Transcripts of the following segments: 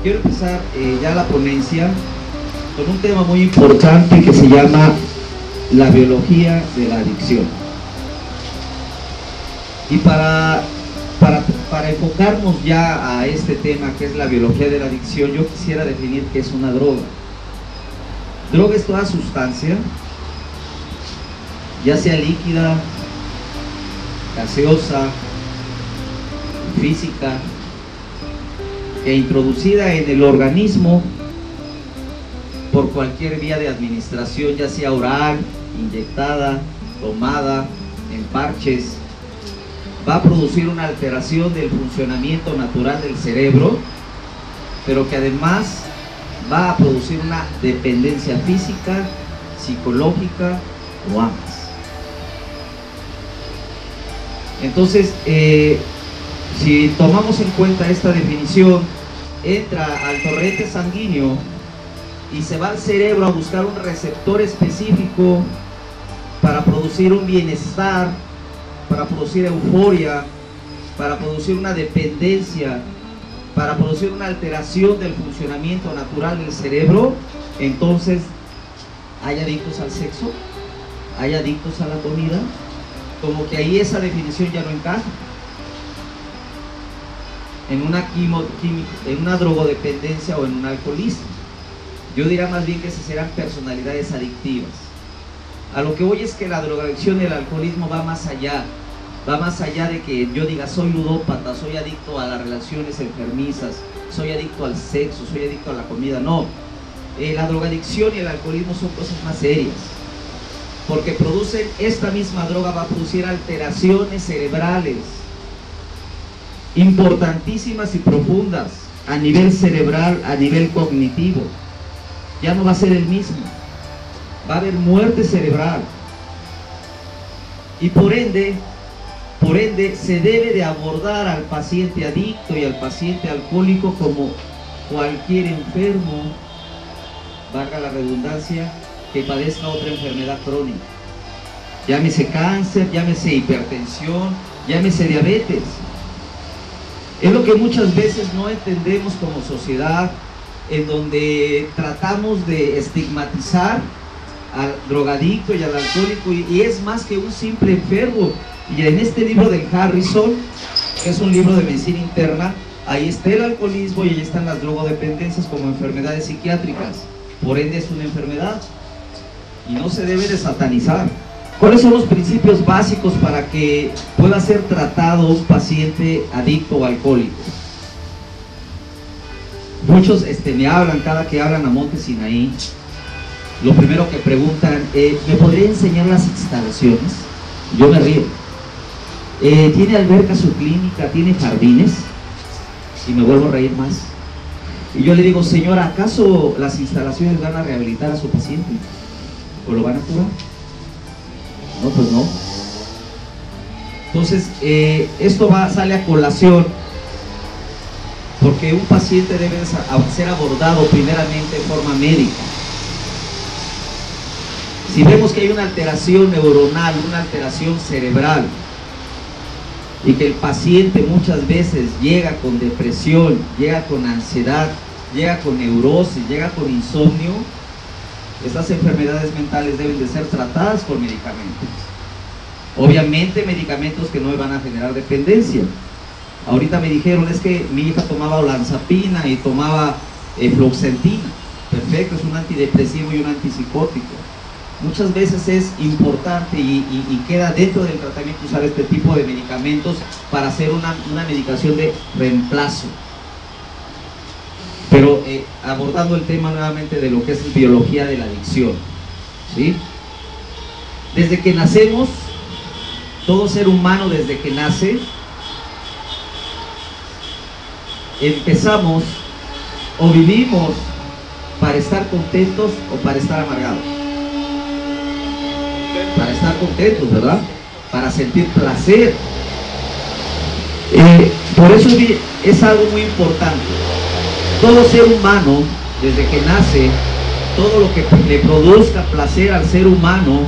quiero empezar ya la ponencia con un tema muy importante que se llama la biología de la adicción. Y para enfocarnos ya a este tema que es la biología de la adicción, yo quisiera definir qué es una droga. Droga es toda sustancia, ya sea líquida, gaseosa, física, e introducida en el organismo por cualquier vía de administración, ya sea oral, inyectada, tomada, en parches, va a producir una alteración del funcionamiento natural del cerebro, pero que además va a producir una dependencia física, psicológica o ambas. Entonces, si tomamos en cuenta esta definición, entra al torrente sanguíneo y se va al cerebro a buscar un receptor específico para producir un bienestar, para producir euforia, para producir una dependencia, para producir una alteración del funcionamiento natural del cerebro. Entonces, hay adictos al sexo, hay adictos a la comida, como que ahí esa definición ya no encaja. En una drogodependencia o en un alcoholismo. Yo diría más bien que esas serán personalidades adictivas. A lo que voy es que la drogadicción y el alcoholismo va más allá de que yo diga soy ludópata, soy adicto a las relaciones enfermizas, soy adicto al sexo, soy adicto a la comida. No, la drogadicción y el alcoholismo son cosas más serias, porque esta misma droga va a producir alteraciones cerebrales importantísimas y profundas a nivel cerebral, a nivel cognitivo. Ya no va a ser el mismo, va a haber muerte cerebral, y por ende se debe de abordar al paciente adicto y al paciente alcohólico como cualquier enfermo, valga la redundancia, que padezca otra enfermedad crónica, llámese cáncer, llámese hipertensión, llámese diabetes. Es lo que muchas veces no entendemos como sociedad, en donde tratamos de estigmatizar al drogadicto y al alcohólico, y es más que un simple enfermo. Y en este libro de Harrison, que es un libro de medicina interna, ahí está el alcoholismo y ahí están las drogodependencias como enfermedades psiquiátricas. Por ende es una enfermedad y no se debe de satanizar. ¿Cuáles son los principios básicos para que pueda ser tratado un paciente adicto o alcohólico? Muchos me hablan, cada que hablan a Monte Sinaí, lo primero que preguntan, ¿me podría enseñar las instalaciones? Yo me río. ¿Tiene alberca su clínica? ¿Tiene jardines? Y me vuelvo a reír más. Y yo le digo, señora, ¿acaso las instalaciones van a rehabilitar a su paciente? ¿O lo van a curar? No, pues no. Entonces, esto sale a colación porque un paciente debe ser abordado primeramente en forma médica. Si vemos que hay una alteración neuronal, una alteración cerebral, y que el paciente muchas veces llega con depresión, llega con ansiedad, llega con neurosis, llega con insomnio, estas enfermedades mentales deben de ser tratadas con medicamentos. Obviamente medicamentos que no van a generar dependencia. Ahorita me dijeron, es que mi hija tomaba olanzapina y tomaba fluoxetina. Perfecto, es un antidepresivo y un antipsicótico. Muchas veces es importante y queda dentro del tratamiento usar este tipo de medicamentos para hacer una medicación de reemplazo. Pero abordando el tema nuevamente de lo que es biología de la adicción, ¿sí? Desde que nacemos, todo ser humano desde que nace, empezamos o vivimos para estar contentos o para estar amargados. Para estar contentos, ¿verdad? Para sentir placer. Por eso es algo muy importante. Todo ser humano, desde que nace, todo lo que le produzca placer al ser humano,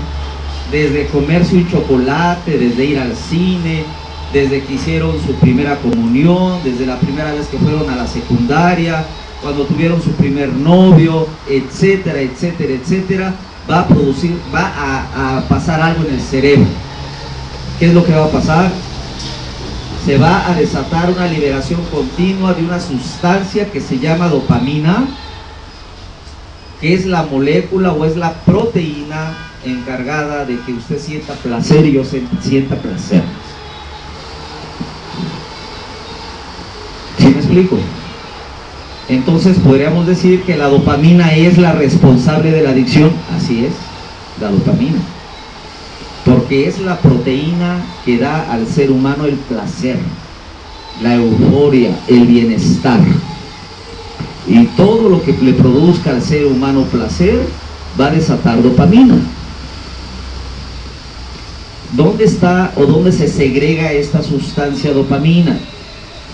desde comerse un chocolate, desde ir al cine, desde que hicieron su primera comunión, desde la primera vez que fueron a la secundaria, cuando tuvieron su primer novio, etcétera, etcétera, etcétera, va a pasar algo en el cerebro. ¿Qué es lo que va a pasar? Se va a desatar una liberación continua de una sustancia que se llama dopamina, que es la molécula o es la proteína encargada de que usted sienta placer y yo sienta placer. ¿Sí me explico? Entonces podríamos decir que la dopamina es la responsable de la adicción. Así es, la dopamina, porque es la proteína que da al ser humano el placer, la euforia, el bienestar. Y todo lo que le produzca al ser humano placer va a desatar dopamina. ¿Dónde está o dónde se segrega esta sustancia dopamina?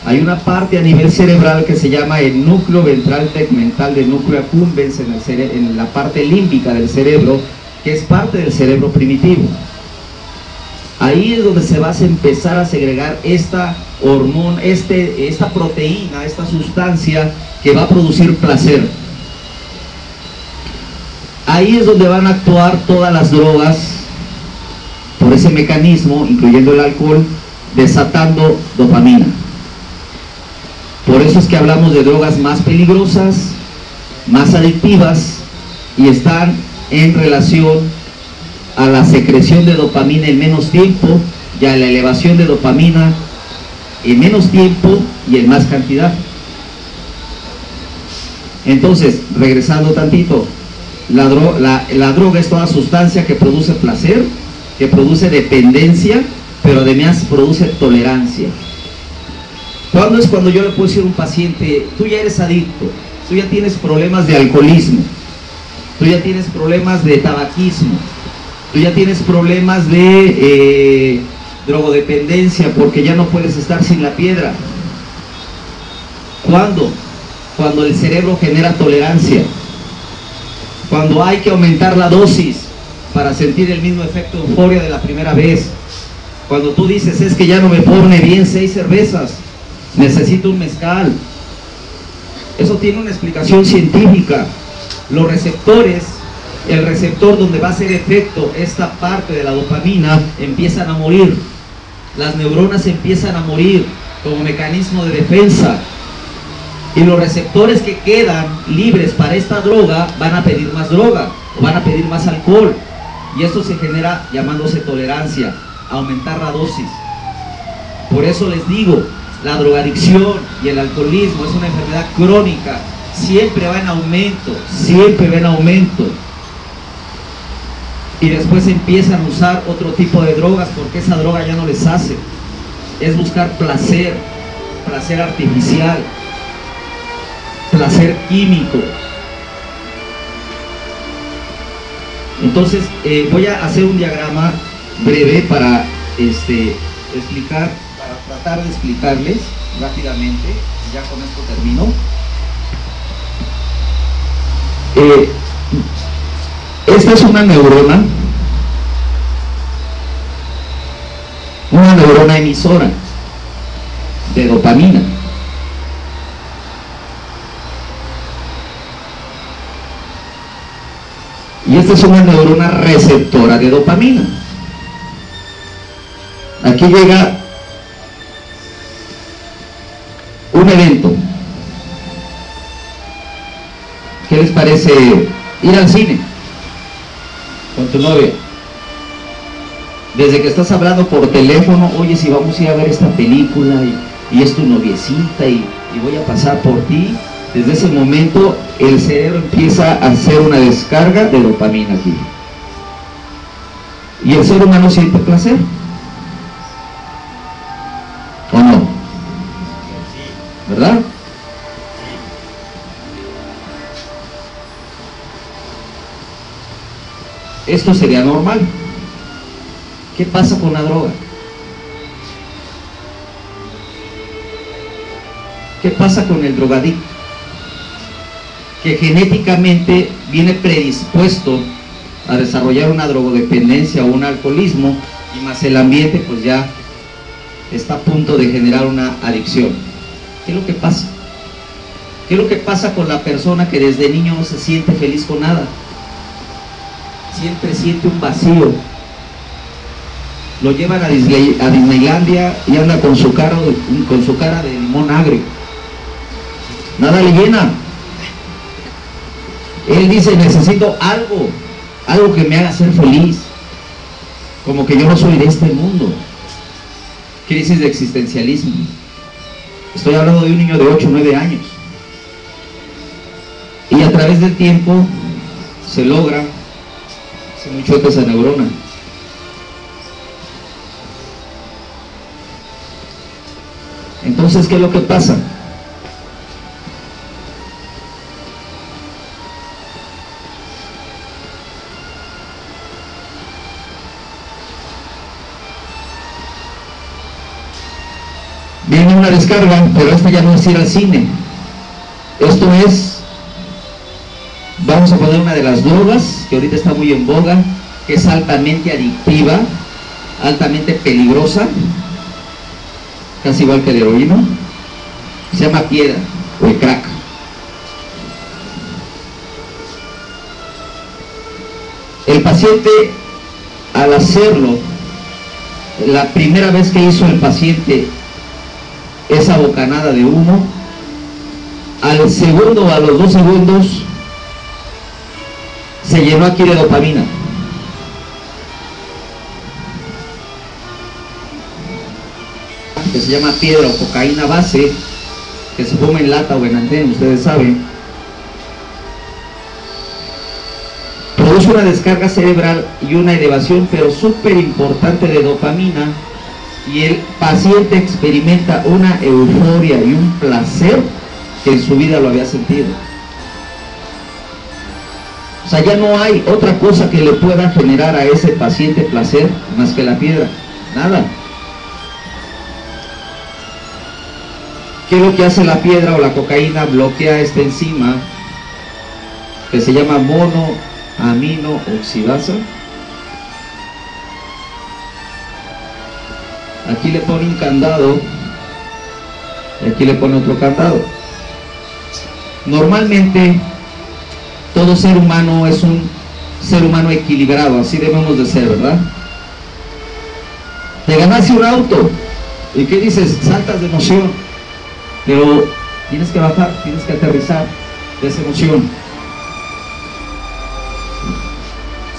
Hay una parte a nivel cerebral que se llama el núcleo ventral tegmental de núcleo accumbens en la parte límbica del cerebro, que es parte del cerebro primitivo. Ahí es donde se va a empezar a segregar esta hormona, esta proteína, esta sustancia que va a producir placer. Ahí es donde van a actuar todas las drogas por ese mecanismo, incluyendo el alcohol, desatando dopamina. Por eso es que hablamos de drogas más peligrosas, más adictivas, y están en relación a la secreción de dopamina en menos tiempo y a la elevación de dopamina en menos tiempo y en más cantidad. Entonces, regresando tantito, la droga es toda sustancia que produce placer, que produce dependencia, pero además produce tolerancia. ¿Cuándo es cuando yo le puedo decir a un paciente, tú ya eres adicto, tú ya tienes problemas de alcoholismo, tú ya tienes problemas de tabaquismo, tú ya tienes problemas de drogodependencia porque ya no puedes estar sin la piedra? ¿Cuándo? Cuando el cerebro genera tolerancia, cuando hay que aumentar la dosis para sentir el mismo efecto de euforia de la primera vez, cuando tú dices, es que ya no me pone bien 6 cervezas, necesito un mezcal. Eso tiene una explicación científica. Los receptores, el receptor donde va a hacer efecto esta parte de la dopamina, empiezan a morir. Las neuronas empiezan a morir como mecanismo de defensa. Y los receptores que quedan libres para esta droga van a pedir más droga, o van a pedir más alcohol. Y esto se genera llamándose tolerancia, aumentar la dosis. Por eso les digo, la drogadicción y el alcoholismo es una enfermedad crónica, siempre va en aumento, siempre va en aumento. Y después empiezan a usar otro tipo de drogas porque esa droga ya no les hace. Es buscar placer, placer artificial, placer químico. Entonces voy a hacer un diagrama breve para explicar, para tratar de explicarles rápidamente, ya con esto termino. Esta es una neurona emisora de dopamina. Y esta es una neurona receptora de dopamina. Aquí llega un evento. ¿Qué les parece ir al cine con tu novia? Desde que estás hablando por teléfono, oye, si vamos a ir a ver esta película y es tu noviecita y voy a pasar por ti. Desde ese momento el cerebro empieza a hacer una descarga de dopamina aquí. Y el ser humano siente placer, ¿o no? ¿Verdad? Esto sería normal. ¿Qué pasa con la droga? ¿Qué pasa con el drogadicto? Que genéticamente viene predispuesto a desarrollar una drogodependencia o un alcoholismo, y más el ambiente pues ya está a punto de generar una adicción. ¿Qué es lo que pasa? ¿Qué es lo que pasa con la persona que desde niño no se siente feliz con nada? Siempre siente un vacío. Lo llevan a Disneylandia y anda con su cara de limón agrio. Nada le llena. Él dice, necesito algo que me haga ser feliz. Como que yo no soy de este mundo. Crisis de existencialismo. Estoy hablando de un niño de 8 o 9 años. Y a través del tiempo se logra, hace muy chueca esa neurona. Entonces, ¿qué es lo que pasa? Viene una descarga, pero esta ya no es ir al cine. Esto es, vamos a poner una de las drogas que ahorita está muy en boga, que es altamente adictiva, altamente peligrosa, casi igual que el heroína. Se llama piedra o el crack. El paciente, al hacerlo, la primera vez que hizo el paciente esa bocanada de humo, al segundo o a los 2 segundos se llenó aquí de dopamina. Que se llama piedra o cocaína base, que se fuma en lata o en antena, ustedes saben. Produce una descarga cerebral y una elevación, pero súper importante, de dopamina, y el paciente experimenta una euforia y un placer que en su vida lo había sentido. O sea, ya no hay otra cosa que le pueda generar a ese paciente placer más que la piedra. Nada. ¿Qué es lo que hace la piedra o la cocaína? Bloquea esta enzima que se llama monoaminooxidasa. Aquí le pone un candado y aquí le pone otro candado. Normalmente todo ser humano es un ser humano equilibrado, así debemos de ser, ¿verdad? Te ganaste un auto y ¿qué dices? Saltas de emoción, pero tienes que bajar, tienes que aterrizar de esa emoción.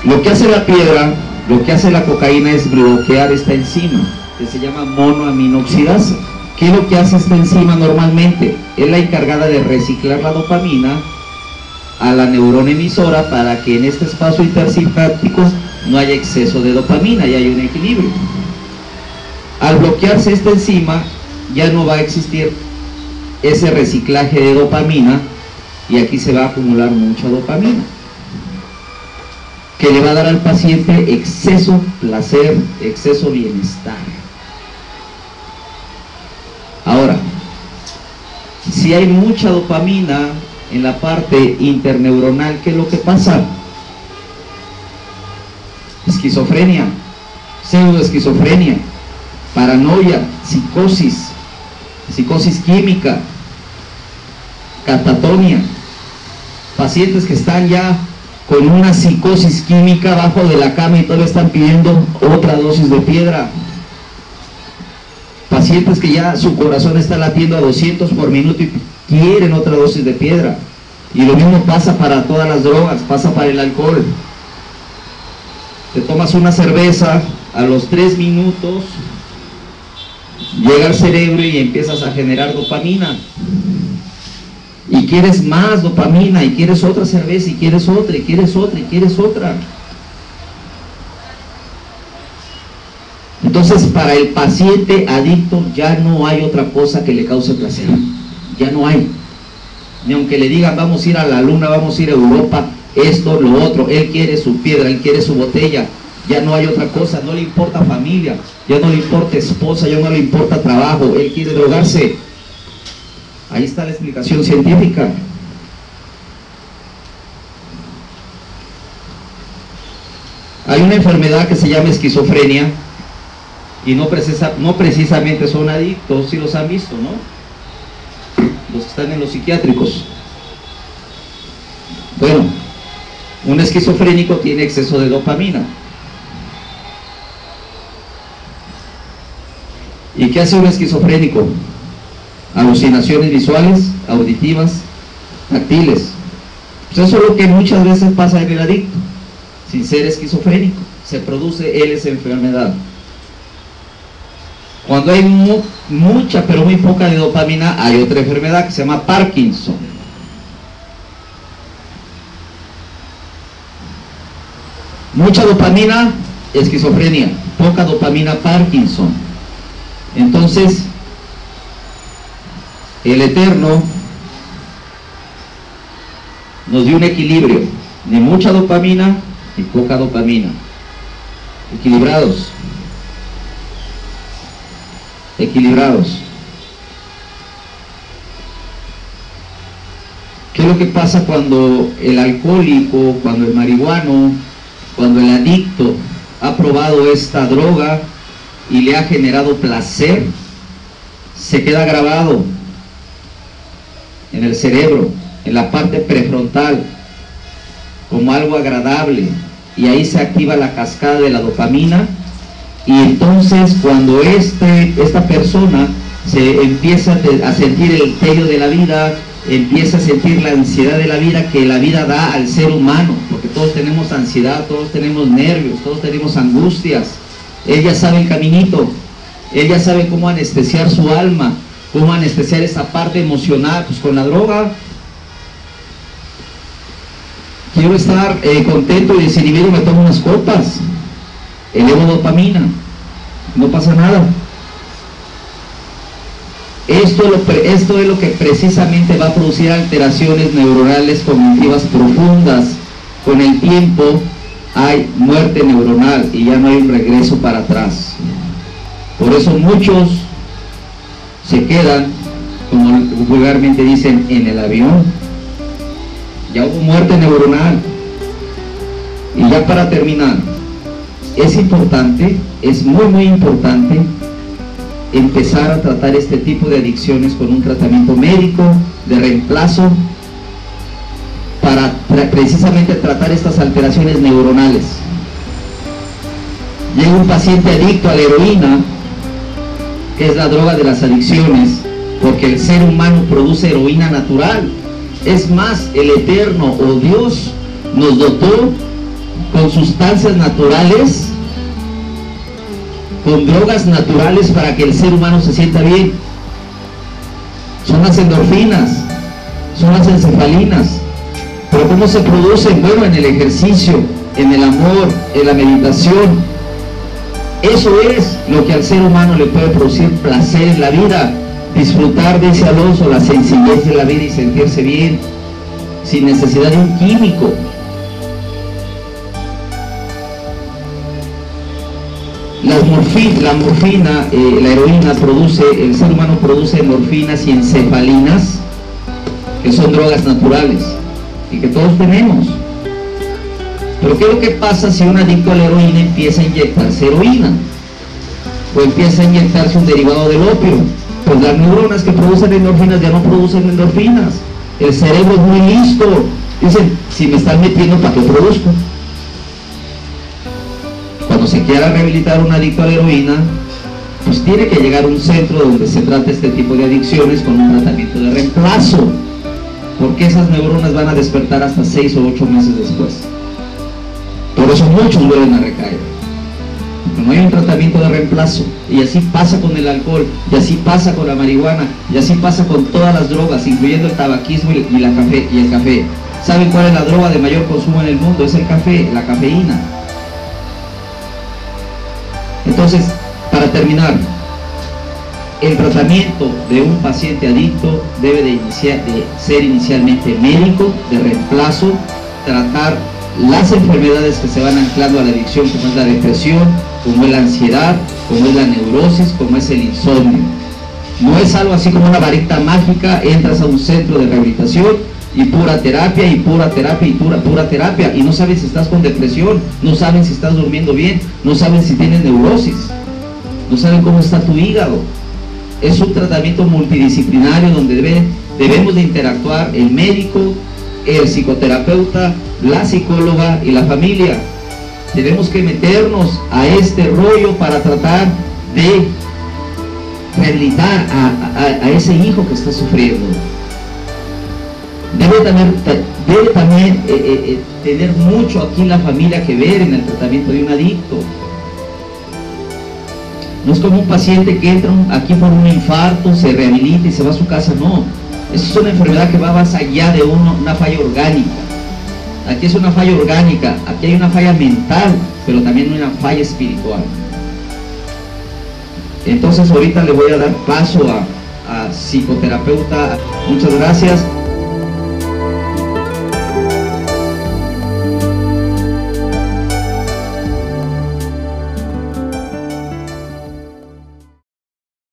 Lo que hace la piedra, lo que hace la cocaína es bloquear esta enzima que se llama monoaminooxidasa. ¿Qué es lo que hace esta enzima normalmente? Es la encargada de reciclar la dopamina a la neurona emisora para que en este espacio intersináptico no haya exceso de dopamina y haya un equilibrio. Al bloquearse esta enzima, ya no va a existir ese reciclaje de dopamina y aquí se va a acumular mucha dopamina, que le va a dar al paciente exceso placer, exceso bienestar. Ahora, si hay mucha dopamina en la parte interneuronal, ¿qué es lo que pasa? Esquizofrenia, pseudoesquizofrenia, paranoia, psicosis química, catatonia, pacientes que están ya con una psicosis química abajo de la cama y todavía están pidiendo otra dosis de piedra. Pacientes que ya su corazón está latiendo a 200 por minuto y quieren otra dosis de piedra. Y lo mismo pasa para todas las drogas, pasa para el alcohol. Te tomas una cerveza, a los 3 minutos llega al cerebro y empiezas a generar dopamina. Y quieres más dopamina, y quieres otra cerveza, y quieres otra, y quieres otra, y quieres otra. Entonces, para el paciente adicto ya no hay otra cosa que le cause placer. Ya no hay. Ni aunque le digan, vamos a ir a la luna, vamos a ir a Europa, esto, lo otro. Él quiere su piedra, él quiere su botella. Ya no hay otra cosa. No le importa familia, ya no le importa esposa, ya no le importa trabajo. Él quiere drogarse. Ahí está la explicación científica. Hay una enfermedad que se llama esquizofrenia y no precisamente son adictos, si los han visto, ¿no? los que están en los psiquiátricos. Bueno, un esquizofrénico tiene exceso de dopamina. ¿Y qué hace un esquizofrénico? Alucinaciones visuales, auditivas, táctiles. Pues eso es lo que muchas veces pasa en el adicto, sin ser esquizofrénico. Se produce él esa enfermedad. Cuando hay mucha pero muy poca de dopamina, hay otra enfermedad que se llama Parkinson. Mucha dopamina, esquizofrenia. Poca dopamina, Parkinson. Entonces, el Eterno nos dio un equilibrio, ni mucha dopamina ni poca dopamina, equilibrados. ¿Qué es lo que pasa cuando el alcohólico, cuando el marihuano, cuando el adicto ha probado esta droga y le ha generado placer? Se queda grabado en el cerebro, en la parte prefrontal, como algo agradable, y ahí se activa la cascada de la dopamina. Y entonces cuando esta persona se empieza a sentir el tedio de la vida, empieza a sentir la ansiedad de la vida que la vida da al ser humano, porque todos tenemos ansiedad, todos tenemos nervios, todos tenemos angustias. Él ya sabe el caminito, él ya sabe cómo anestesiar su alma, cómo anestesiar esa parte emocional. Pues con la droga, quiero estar contento y desinhibido, me tomo unas copas, elevo dopamina, no pasa nada. Esto es lo que precisamente va a producir alteraciones neuronales cognitivas profundas. Con el tiempo hay muerte neuronal y ya no hay un regreso para atrás. Por eso muchos se quedan, como vulgarmente dicen, en el avión. Ya hubo muerte neuronal. Y ya para terminar, es importante, es muy importante empezar a tratar este tipo de adicciones con un tratamiento médico de reemplazo para precisamente tratar estas alteraciones neuronales. Llega un paciente adicto a la heroína, que es la droga de las adicciones, porque el ser humano produce heroína natural. Es más, el Eterno o Dios nos dotó con sustancias naturales, con drogas naturales para que el ser humano se sienta bien. Son las endorfinas, son las encefalinas. Pero ¿cómo se producen? Bueno, en el ejercicio, en el amor, en la meditación. Eso es lo que al ser humano le puede producir placer en la vida. Disfrutar, dice Alonso, la sencillez de la vida y sentirse bien, sin necesidad de un químico. La morfina, la heroína produce, el ser humano produce endorfinas y encefalinas, que son drogas naturales y que todos tenemos. Pero ¿qué es lo que pasa si un adicto a la heroína empieza a inyectarse heroína? O empieza a inyectarse un derivado del opio. Pues las neuronas que producen endorfinas ya no producen endorfinas. El cerebro es muy listo. Dicen, si me están metiendo, ¿para qué produzco? Cuando se quiera rehabilitar un adicto a la heroína, pues tiene que llegar a un centro donde se trate este tipo de adicciones con un tratamiento de reemplazo, porque esas neuronas van a despertar hasta 6 o 8 meses después. Por eso muchos vuelven a recaer, porque no hay un tratamiento de reemplazo. Y así pasa con el alcohol, y así pasa con la marihuana, y así pasa con todas las drogas, incluyendo el tabaquismo y el café. ¿Saben cuál es la droga de mayor consumo en el mundo? Es el café, la cafeína. Entonces, para terminar, el tratamiento de un paciente adicto debe de ser inicialmente médico, de reemplazo, tratar las enfermedades que se van anclando a la adicción, como es la depresión, como es la ansiedad, como es la neurosis, como es el insomnio. No es algo así como una varita mágica, entras a un centro de rehabilitación y pura terapia, y pura terapia, y pura terapia, y no sabes si estás con depresión, no saben si estás durmiendo bien, no saben si tienes neurosis, no saben cómo está tu hígado. Es un tratamiento multidisciplinario donde debe Debemos de interactuar el médico, el psicoterapeuta, la psicóloga y la familia. Tenemos que meternos a este rollo para tratar de rehabilitar a ese hijo que está sufriendo. Debe también tener mucho aquí la familia que ver en el tratamiento de un adicto. No es como un paciente que entra aquí por un infarto, se rehabilita y se va a su casa, no. Esa es una enfermedad que va más allá de una falla orgánica. Aquí es una falla orgánica, aquí hay una falla mental, pero también una falla espiritual. Entonces ahorita le voy a dar paso a psicoterapeuta. Muchas gracias.